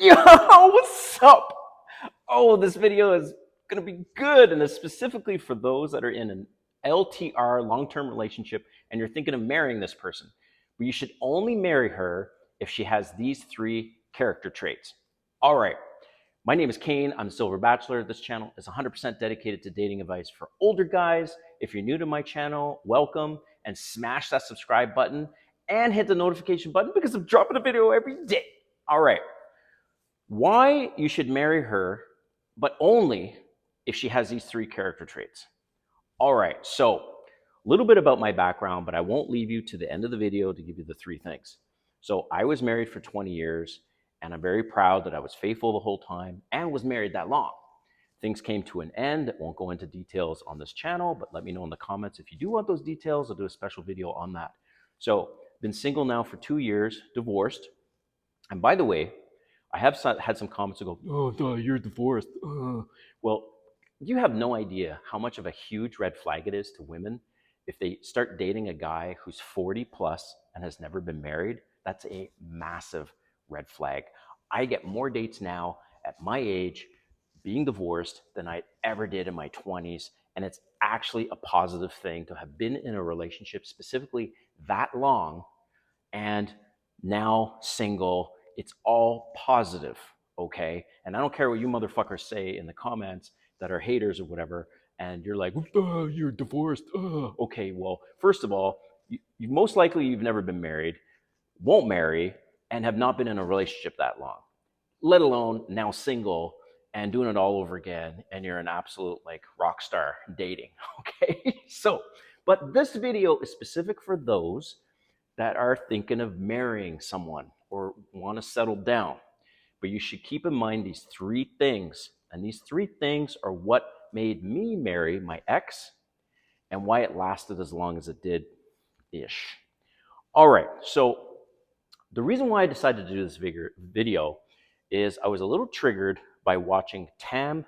Yo, what's up? Oh, this video is gonna be good, and it's specifically for those that are in an LTR, long-term relationship, and you're thinking of marrying this person. But you should only marry her if she has these three character traits. All right. My name is Kane. I'm the Silver Bachelor. This channel is 100% dedicated to dating advice for older guys. If you're new to my channel, welcome, and smash that subscribe button and hit the notification button because I'm dropping a video every day. All right. Why you should marry her, but only if she has these three character traits. All right, so a little bit about my background, but I won't leave you to the end of the video to give you the three things. So I was married for 20 years, and I'm very proud that I was faithful the whole time and was married that long. Things came to an end. I won't go into details on this channel, but let me know in the comments if you do want those details. I'll do a special video on that. So been single now for 2 years, divorced. And by the way, I have had some comments that go, oh, you're divorced. Well, you have no idea how much of a huge red flag it is to women if they start dating a guy who's 40 plus and has never been married. That's a massive red flag. I get more dates now at my age being divorced than I ever did in my 20s. And it's actually a positive thing to have been in a relationship specifically that long and now single. It's all positive, okay? And I don't care what you motherfuckers say in the comments that are haters or whatever, and you're like, oh, you're divorced. Oh. Okay, well, first of all, you most likely you've never been married, won't marry, and have not been in a relationship that long, let alone now single and doing it all over again, and you're an absolute like rock star dating, okay? So, but this video is specific for those that are thinking of marrying someone or want to settle down. But you should keep in mind these three things. And these three things are what made me marry my ex and why it lasted as long as it did ish. All right. So the reason why I decided to do this video is I was a little triggered by watching Tam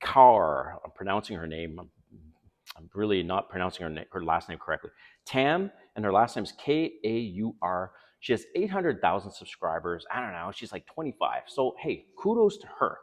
Kaur. I'm pronouncing her name. I'm really not pronouncing her last name correctly. Tam, and her last name is Kaur. She has 800,000 subscribers. I don't know. She's like 25. So, hey, kudos to her.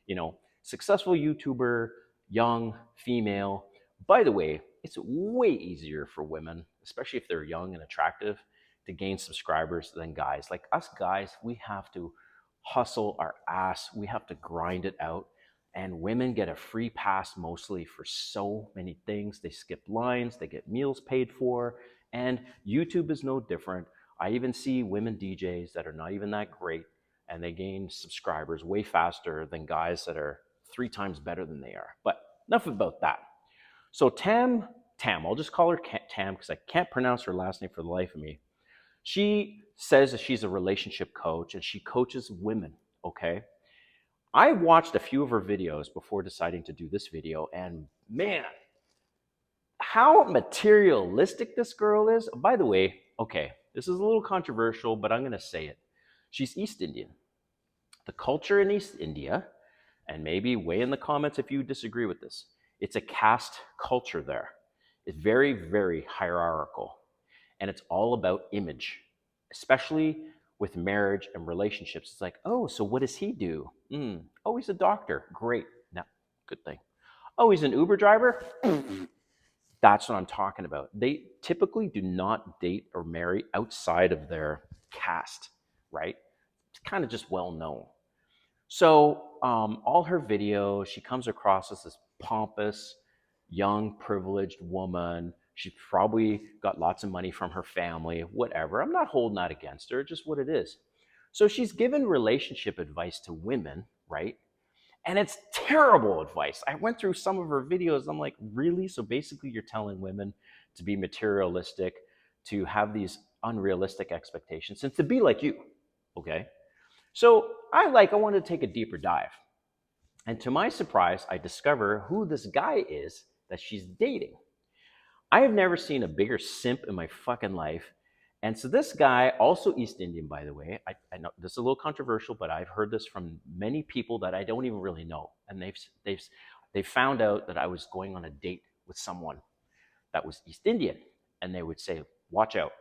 You know, successful YouTuber, young, female. By the way, it's way easier for women, especially if they're young and attractive, to gain subscribers than guys. Like us guys, we have to hustle our ass. We have to grind it out. And women get a free pass mostly for so many things. They skip lines, they get meals paid for, and YouTube is no different. I even see women DJs that are not even that great, and they gain subscribers way faster than guys that are 3 times better than they are. But enough about that. So Tam, I'll just call her Tam because I can't pronounce her last name for the life of me. She says that she's a relationship coach and she coaches women, okay? I watched a few of her videos before deciding to do this video, and man, how materialistic this girl is. By the way, okay, this is a little controversial, but I'm going to say it. She's East Indian. The culture in East India, and maybe weigh in the comments if you disagree with this, it's a caste culture there. It's very, very hierarchical, and it's all about image, especially with marriage and relationships. It's like, oh, so what does he do? Oh, he's a doctor. Great. Now, good thing. Oh, he's an Uber driver? That's what I'm talking about. They typically do not date or marry outside of their caste, right? It's kind of just well known. So all her videos, she comes across as this pompous, young, privileged woman. She's probably got lots of money from her family, whatever. I'm not holding that against her, just what it is. So she's given relationship advice to women, right? And it's terrible advice. I went through some of her videos. I'm like, really? So basically you're telling women to be materialistic, to have these unrealistic expectations, and to be like you, okay? So I wanted to take a deeper dive. And to my surprise, I discover who this guy is that she's dating. I have never seen a bigger simp in my fucking life. And so this guy, also East Indian, by the way, I know this is a little controversial, but I've heard this from many people that I don't even really know. And they've found out that I was going on a date with someone that was East Indian. And they would say, watch out,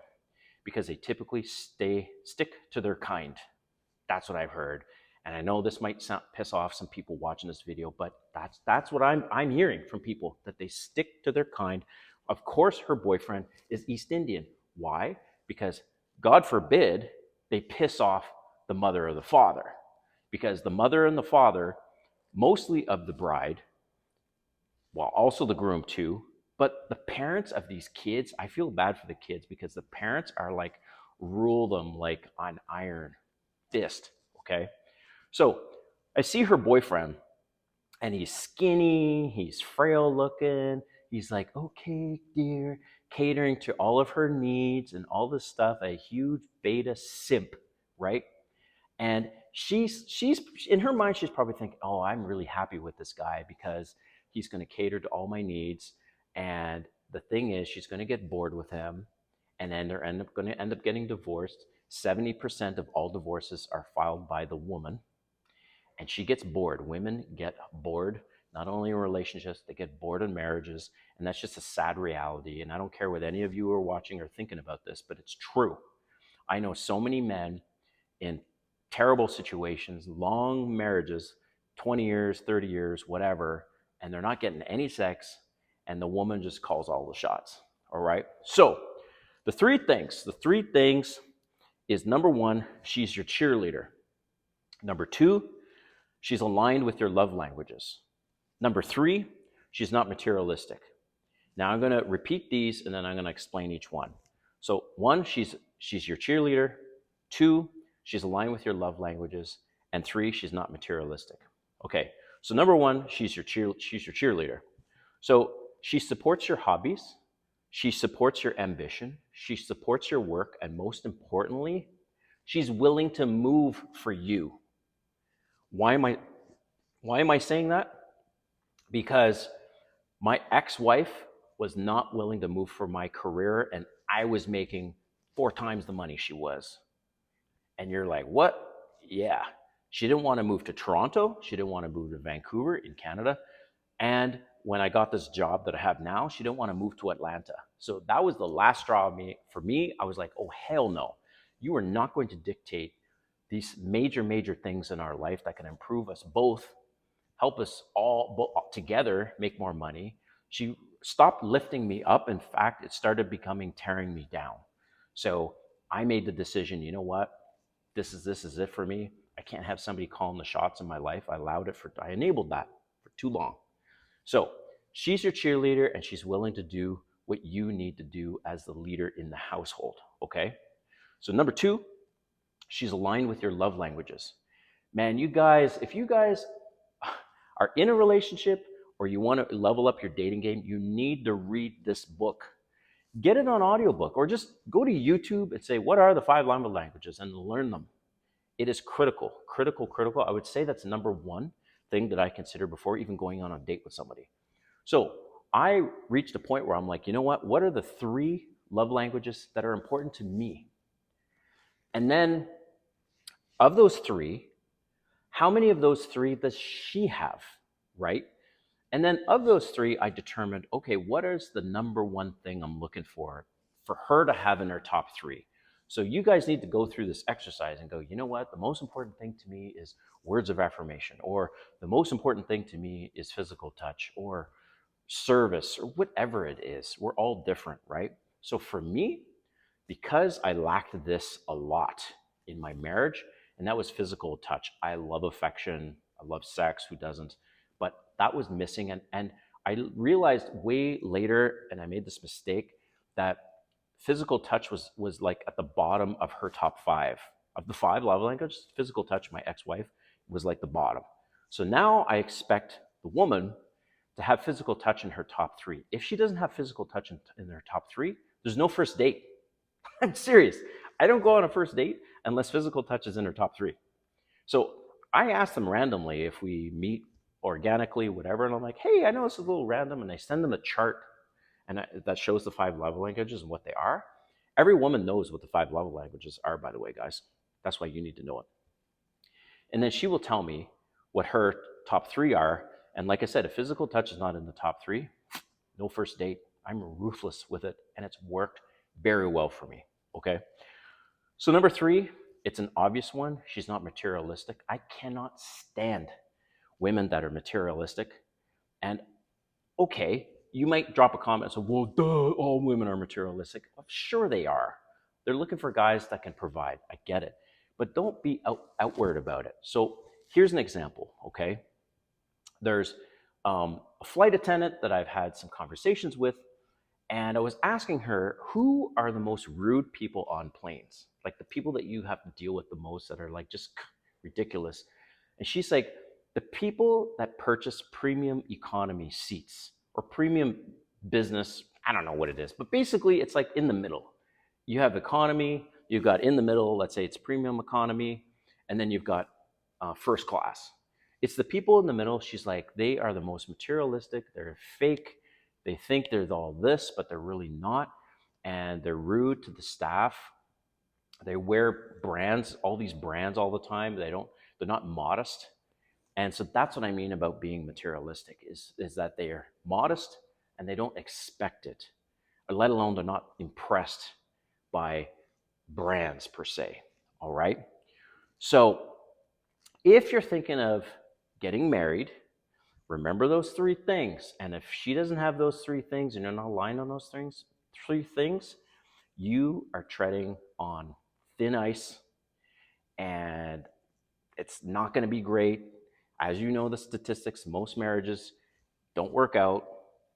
because they typically stick to their kind. That's what I've heard. And I know this might piss off some people watching this video, but that's what I'm hearing from people, that they stick to their kind. Of course, her boyfriend is East Indian. Why? Because God forbid they piss off the mother or the father, because the mother and the father, mostly of the bride, well, also the groom too, but the parents of these kids, I feel bad for the kids because the parents are like, rule them like an iron fist. Okay. So I see her boyfriend, and he's skinny, he's frail looking. He's like, okay, dear, catering to all of her needs and all this stuff, a huge beta simp, right? And she's in her mind, she's probably thinking, oh, I'm really happy with this guy because he's going to cater to all my needs. And the thing is, she's going to get bored with him, and then they're going to end up getting divorced. 70% of all divorces are filed by the woman, and she gets bored. Women get bored, not only in relationships, they get bored in marriages, and that's just a sad reality. And I don't care what any of you are watching or thinking about this, but it's true. I know so many men in terrible situations, long marriages, 20 years, 30 years, whatever, and they're not getting any sex, and the woman just calls all the shots. All right. So the three things is: number one, she's your cheerleader. Number two, she's aligned with your love languages. Number three, she's not materialistic. Now I'm going to repeat these, and then I'm going to explain each one. So one, she's your cheerleader. Two, she's aligned with your love languages. And three, she's not materialistic. Okay. So number one, she's your cheerleader. So she supports your hobbies. She supports your ambition. She supports your work. And most importantly, she's willing to move for you. Why am I saying that? Because my ex-wife was not willing to move for my career, and I was making 4 times the money she was. And you're like, what? Yeah. She didn't want to move to Toronto. She didn't want to move to Vancouver in Canada. And when I got this job that I have now, she didn't want to move to Atlanta. So that was the last straw for me. I was like, oh, hell no. You are not going to dictate these major things in our life that can improve us both, help us all together make more money. She stopped lifting me up. In fact, it started becoming tearing me down. So I made the decision, you know what? This is it for me. I can't have somebody calling the shots in my life. I enabled that for too long. So she's your cheerleader, and she's willing to do what you need to do as the leader in the household. Okay. So number two, she's aligned with your love languages. Man, you guys, if you guys are in a relationship or you want to level up your dating game, you need to read this book. Get it on audiobook, or just go to YouTube and say, what are the 5 love languages, and learn them. It is critical. I would say that's number one thing that I consider before even going on a date with somebody. So I reached a point where I'm like, you know what are the 3 love languages that are important to me? And then of those 3, how many of those 3 does she have, right? And then of those 3, I determined, okay, what is the number one thing I'm looking for her to have in her top 3? So you guys need to go through this exercise and go, you know what? The most important thing to me is words of affirmation, or the most important thing to me is physical touch, or service, or whatever it is. We're all different, right? So for me, because I lacked this a lot in my marriage, and that was physical touch. I love affection. I love sex. Who doesn't? But that was missing. And I realized way later, and I made this mistake, that physical touch was like at the bottom of her top 5. Of the 5 love languages, physical touch, my ex-wife, was like the bottom. So now I expect the woman to have physical touch in her top 3. If she doesn't have physical touch in her top 3, there's no first date. I'm serious. I don't go on a first date unless physical touch is in her top 3. So I ask them randomly if we meet organically, whatever, and I'm like, hey, I know this is a little random, and I send them a chart that shows the 5 love languages and what they are. Every woman knows what the 5 love languages are, by the way, guys. That's why you need to know it. And then she will tell me what her top 3 are. And like I said, if physical touch is not in the top 3, no first date. I'm ruthless with it, and it's worked very well for me. Okay. So number 3, It's an obvious one. She's not materialistic. I cannot stand women that are materialistic. And okay, you might drop a comment and say, well, duh, all women are materialistic. Well, sure they are. They're looking for guys that can provide. I get it. But don't be outward about it. So here's an example, okay? There's a flight attendant that I've had some conversations with, and I was asking her, who are the most rude people on planes? Like the people that you have to deal with the most that are like just ridiculous. And she's like, the people that purchase premium economy seats or premium business, I don't know what it is, but basically it's like in the middle. You have economy, you've got in the middle, let's say it's premium economy, and then you've got first class. It's the people in the middle, she's like, they are the most materialistic, they're fake, they think they're all this, but they're really not. And they're rude to the staff. They wear brands, all these brands all the time. They're not modest. And so that's what I mean about being materialistic is that they are modest and they don't expect it, or let alone they're not impressed by brands per se. All right. So if you're thinking of getting married, remember those three things. And if she doesn't have those three things and you're not aligned on those three things, you are treading on thin ice and it's not going to be great. As you know, the statistics, most marriages don't work out.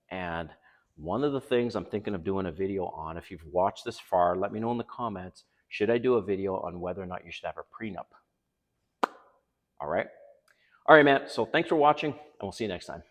And one of the things I'm thinking of doing a video on, if you've watched this far, let me know in the comments, should I do a video on whether or not you should have a prenup? All right. All right, man. So thanks for watching, and we'll see you next time.